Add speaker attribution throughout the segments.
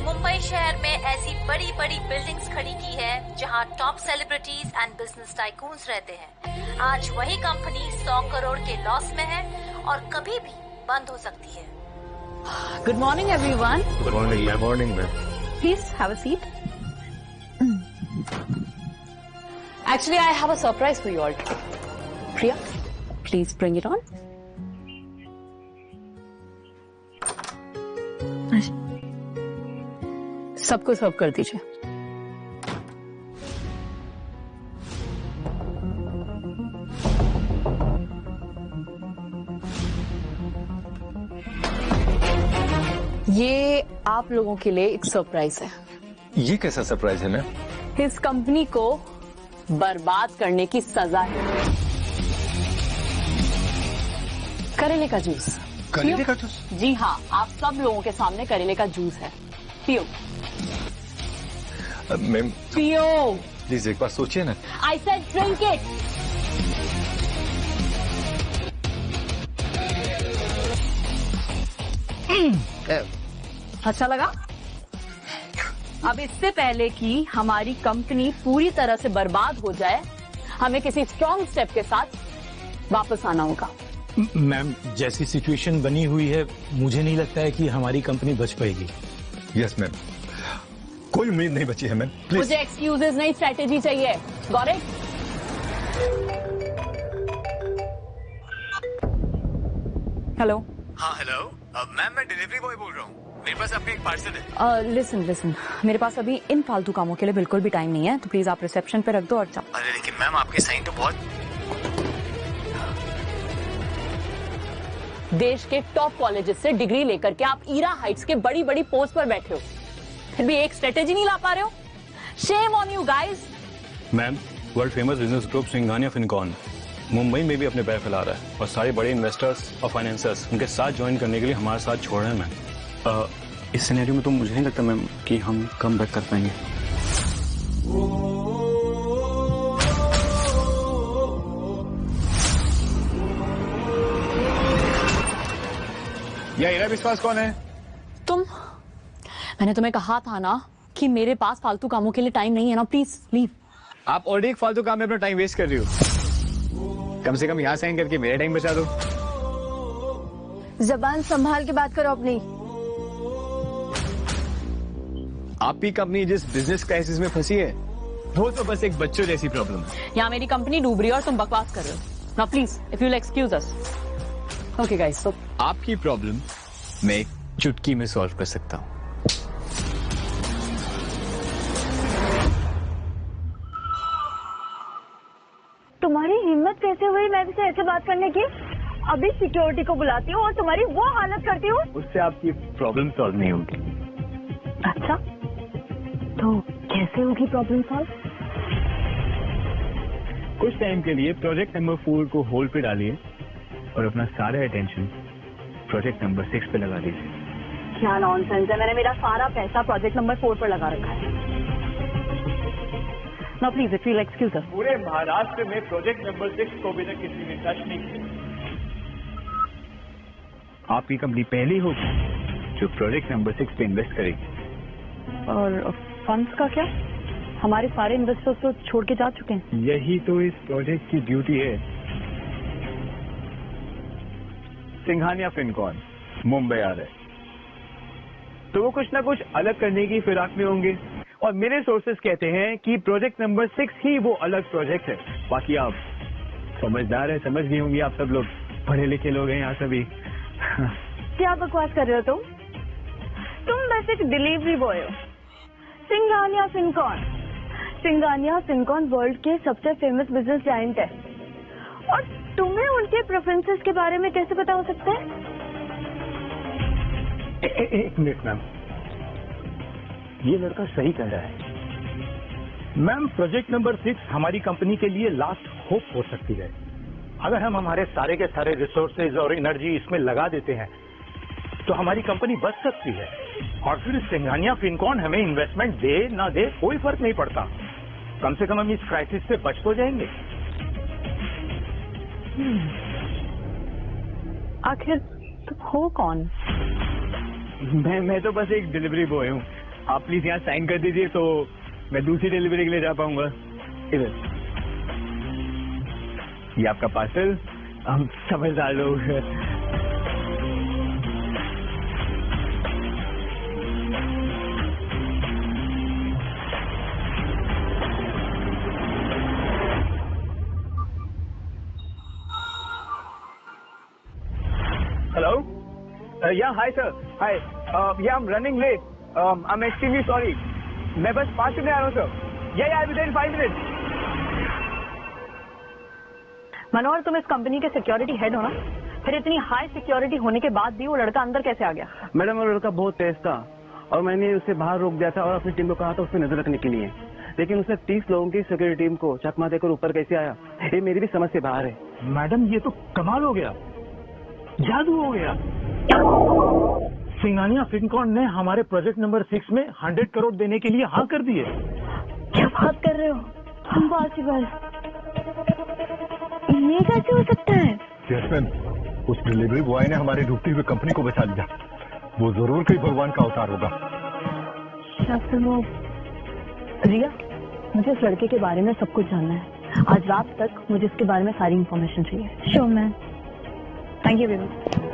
Speaker 1: मुंबई शहर में ऐसी बड़ी बड़ी बिल्डिंग्स खड़ी की है जहां top celebrities and business tycoons रहते हैं। आज वही कंपनी 100 करोड़ के लॉस में है और कभी भी बंद हो सकती है।
Speaker 2: Good morning, everyone.
Speaker 3: Good morning, ma'am.
Speaker 4: Morning, ma'am.
Speaker 2: Please have a seat. Actually, I have a surprise for you all. Priya, please bring it on. सबको सर्व कर दीजिए। ये आप लोगों के लिए एक सरप्राइज है।
Speaker 4: ये कैसा सरप्राइज है मैम?
Speaker 2: इस कंपनी को बर्बाद करने की सजा है। करेले का जूस।
Speaker 4: करेले का जूस?
Speaker 2: जी हाँ, आप सब लोगों के सामने करेले का जूस है। पियो।
Speaker 4: मैम
Speaker 2: पियो।
Speaker 4: प्लीज एक बार सोचिए ना।
Speaker 2: I said drink it. अच्छा लगा? अब इससे पहले कि हमारी कंपनी पूरी तरह से बर्बाद हो जाए, हमें किसी स्ट्रॉन्ग स्टेप के साथ वापस आना होगा।
Speaker 3: मैम, जैसी सिचुएशन बनी हुई है, मुझे नहीं लगता है कि हमारी कंपनी बच पाएगी।
Speaker 4: यस मैम, कोई उम्मीद नहीं बची है मैम। प्लीज।
Speaker 2: मुझे एक्सक्यूजेस नहीं, स्ट्रेटेजी चाहिए। Got it? हेलो।
Speaker 5: हाँ हेलो मैम, मैं डिलीवरी बॉय बोल रहा हूँ। मेरे पास आपका एक पार्सल है।
Speaker 2: लिसन, मेरे पास अभी इन फालतू कामों के लिए बिल्कुल भी टाइम नहीं है, तो प्लीज आप रिसेप्शन पे रख दो और जाओ।
Speaker 5: अरे लेकिन मैम, आपके साइन तो बहुत।
Speaker 2: देश के टॉप कॉलेजेस से डिग्री लेकर के आप ईरा हाइट्स के बड़ी बड़ी पोस्ट पर बैठे हो, फिर भी एक स्ट्रेटेजी नहीं ला पा रहे हो। Shame on you guys.
Speaker 4: Ma'am, world famous business group Singhania Fincon Mumbai में भी अपने पैर फैला रहा है और सारे बड़े इन्वेस्टर्स और फाइनेंसर्स उनके साथ ज्वाइन करने के लिए हमारे साथ छोड़ रहे हैं मैम। इस सिनेरियो में तो मुझे नहीं लगता मैम कि हम कम बैक कर पाएंगे।
Speaker 5: यह हीरा विश्वास कौन है?
Speaker 2: तुम। मैंने तुम्हें कहा था ना कि मेरे पास फालतू कामों के लिए टाइम नहीं है ना, प्लीज लीव।
Speaker 5: आप ऑलरेडी एक फालतू काम में अपना टाइम वेस्ट कर रही हो। कम से कम यहाँ साइन करके मेरा टाइम बचा दो।
Speaker 6: जबान संभाल के बात करो अपनी।
Speaker 5: आपकी कंपनी जिस बिजनेस क्राइसिस में फंसी है, वो तो बस एक बच्चों जैसी प्रॉब्लम है।
Speaker 2: यहाँ मेरी कंपनी डूब रही है और तुम बकवास कर रहे हो। Now please if you will excuse us. Okay guys, so
Speaker 5: आपकी प्रॉब्लम मैं एक चुटकी में सॉल्व कर सकता हूँ।
Speaker 6: तुम्हारी हिम्मत कैसे हुई मैम से ऐसे बात करने की? अभी सिक्योरिटी को बुलाती हूँ और तुम्हारी वो हालत करती हूँ।
Speaker 5: उससे आपकी प्रॉब्लम सॉल्व नहीं होगी।
Speaker 6: अच्छा, तो कैसे होगी प्रॉब्लम सॉल्व?
Speaker 5: कुछ टाइम के लिए प्रोजेक्ट नंबर 4 को होल्ड पे डालिए और अपना सारा अटेंशन प्रोजेक्ट नंबर 6 पे लगा दीजिए।
Speaker 6: क्या नॉनसेंस है, मैंने मेरा सारा पैसा प्रोजेक्ट नंबर 4 पर लगा रखा है।
Speaker 2: Now please if you will excuse अस।
Speaker 5: पूरे महाराष्ट्र में प्रोजेक्ट नंबर 6 को भी तक किसी ने टच नहीं किया। आपकी कंपनी पहली होगी जो प्रोजेक्ट नंबर 6 पे इन्वेस्ट करेगी।
Speaker 2: और फंड्स का क्या? हमारे सारे इन्वेस्टर्स तो छोड़ के जा चुके हैं।
Speaker 5: यही तो इस प्रोजेक्ट की ड्यूटी है। सिंघानिया फिनकॉन मुंबई आ रहे, तो वो कुछ ना कुछ अलग करने की फिराक में होंगे और मेरे सोर्सेस कहते हैं कि प्रोजेक्ट नंबर 6 ही वो अलग प्रोजेक्ट है। बाकी आप समझदार है, समझ गई होंगी। आप सब लोग पढ़े लिखे लोग हैं यहाँ सभी।
Speaker 6: क्या बकवास कर रहे हो तुम? तुम बस एक डिलीवरी बॉय हो। सिंघानिया फिनकॉन। सिंघानिया फिनकॉन वर्ल्ड के सबसे फेमस बिजनेस जायंट है और तुम्हें उनके प्रेफरेंसेस के बारे में कैसे पता हो सकता है?
Speaker 5: एक मिनट मैम, ये लड़का सही कह रहा है। मैम, प्रोजेक्ट नंबर 6 हमारी कंपनी के लिए लास्ट होप हो सकती है। अगर हम हमारे सारे के सारे रिसोर्सेज और एनर्जी इसमें लगा देते हैं तो हमारी कंपनी बच सकती है और फिर सिंघानिया फिनकॉन हमें इन्वेस्टमेंट दे ना दे कोई फर्क नहीं पड़ता। कम से कम हम इस क्राइसिस से बच तो जाएंगे।
Speaker 2: आखिर तुम हो कौन?
Speaker 5: मैं तो बस एक डिलीवरी बॉय हूँ। आप प्लीज यहाँ साइन कर दीजिए तो मैं दूसरी डिलीवरी के लिए जा पाऊंगा। इधर ये आपका पार्सल। हम समझदार लोग हैं। हेलो या हाय sir, hi yeah I am running late, I am extremely sorry. मैं बस 5 मिनट आ रहा हूँ सर। या विद इन 5 मिनट।
Speaker 2: मनोहर, तुम इस कंपनी के सिक्योरिटी हेड हो ना? फिर इतनी हाई सिक्योरिटी होने के बाद भी वो लड़का अंदर कैसे आ गया?
Speaker 7: मैडम, वो लड़का बहुत तेज था और मैंने उसे बाहर रोक दिया था और अपनी टीम को कहा था उस पर नजर रखने के लिए, लेकिन उसने 30 लोगों की सिक्योरिटी टीम को चकमा देकर ऊपर कैसे आया, ये मेरी भी समझ से बाहर है।
Speaker 3: मैडम, ये तो कमाल हो गया, जादू हो गया। सिंघानिया फिनकॉन ने हमारे प्रोजेक्ट नंबर 6 में 100 करोड़ देने के लिए हाँ कर दिए।
Speaker 6: क्या बात कर रहे हो? इम्पॉसिबल, ये कैसे हो सकता है?
Speaker 5: यस मैम, उस डिलीवरी बॉय ने हमारी डूबती हुई कंपनी को बचा लिया। वो जरूर कोई भगवान का अवतार होगा।
Speaker 2: रिया, मुझे इस लड़के के बारे में सब कुछ जानना है। आज रात तक मुझे इसके बारे में सारी इन्फॉर्मेशन चाहिए।
Speaker 6: Sure ma'am.
Speaker 2: Thank you Vivek.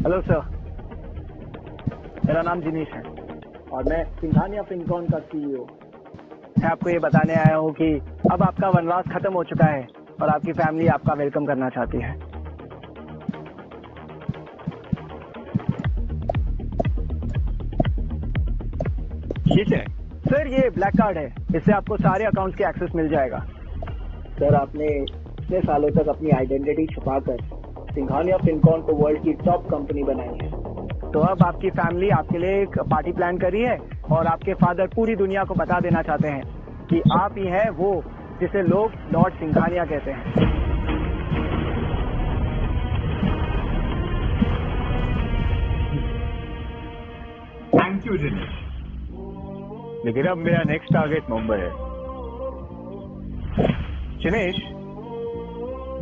Speaker 7: Hello sir, मेरा नाम जिनेश है और मैं सिंघानिया फिनकॉन का सीईओ। मैं आपको ये बताने आया हूँ कि अब आपका वनवास खत्म हो चुका है और आपकी फैमिली आपका वेलकम करना चाहती है।
Speaker 5: ये क्या है?
Speaker 7: सर, ये ब्लैक कार्ड है, इससे आपको सारे अकाउंट्स के एक्सेस मिल जाएगा। सर, आपने इतने सालों तक अपनी आइडेंटिटी छुपाकर सिंघानिया फिनकॉन को वर्ल्ड की टॉप कंपनी बनाई है, तो अब आपकी फैमिली आपके लिए एक पार्टी प्लान करी है और आपके फादर पूरी दुनिया को बता देना चाहते हैं कि आप ही हैं वो जिसे लोग लॉर्ड सिंघानिया कहते हैं।
Speaker 5: थैंक यू जिनेश, लेकिन अब मेरा नेक्स्ट टारगेट मुंबई है। जिनेश,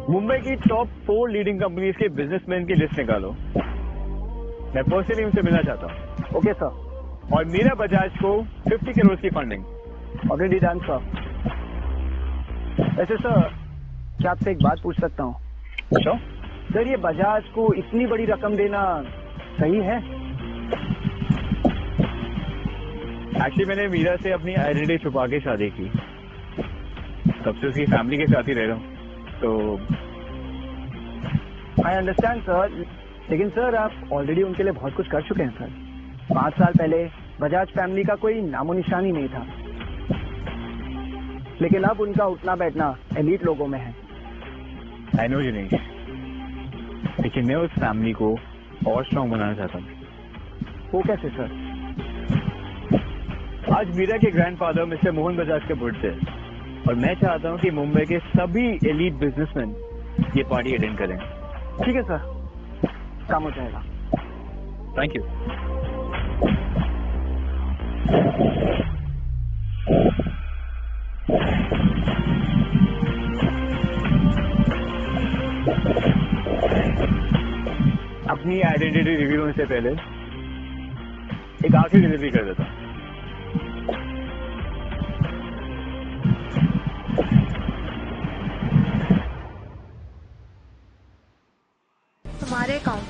Speaker 5: मुंबई की टॉप 4 लीडिंग कंपनीज के बिजनेसमैन की लिस्ट निकालो। मैं पर्सनली उनसे मिलना चाहता हूँ।
Speaker 7: Okay sir.
Speaker 5: और मीरा बजाज को 50 करोड़ की फंडिंग।
Speaker 7: Already done sir. वैसे सर, क्या आपसे एक बात पूछ सकता हूँ? सर, ये बजाज को इतनी बड़ी रकम देना सही है?
Speaker 5: एक्चुअली मैंने मीरा से अपनी आइडेंटिटी छुपा के शादी की, तब से उसकी फैमिली के साथ ही रह रहा हूँ, तो
Speaker 7: आई अंडरस्टैंड सर, लेकिन सर आप ऑलरेडी उनके लिए बहुत कुछ कर चुके हैं सर। 5 साल पहले बजाज फैमिली का कोई नामो निशान ही नहीं था, लेकिन अब उनका उठना बैठना एलीट लोगों में है।
Speaker 5: आई नो जिनेश, लेकिन मैं उस फैमिली को और स्ट्रांग बनाना चाहता हूँ।
Speaker 7: वो कैसे सर?
Speaker 5: आज मीरा के ग्रैंडफादर मिस्टर मोहन बजाज का बर्थडे है और मैं चाहता हूँ कि मुंबई के सभी एलीट बिजनेसमैन ये पार्टी अटेंड करें।
Speaker 7: ठीक है सर, काम हो जाएगा।
Speaker 5: Thank you. अपनी आइडेंटिटी रिवील होने से पहले एक आखिरी डिलीवरी कर देता हूँ।
Speaker 6: तुम्हारे अकाउंट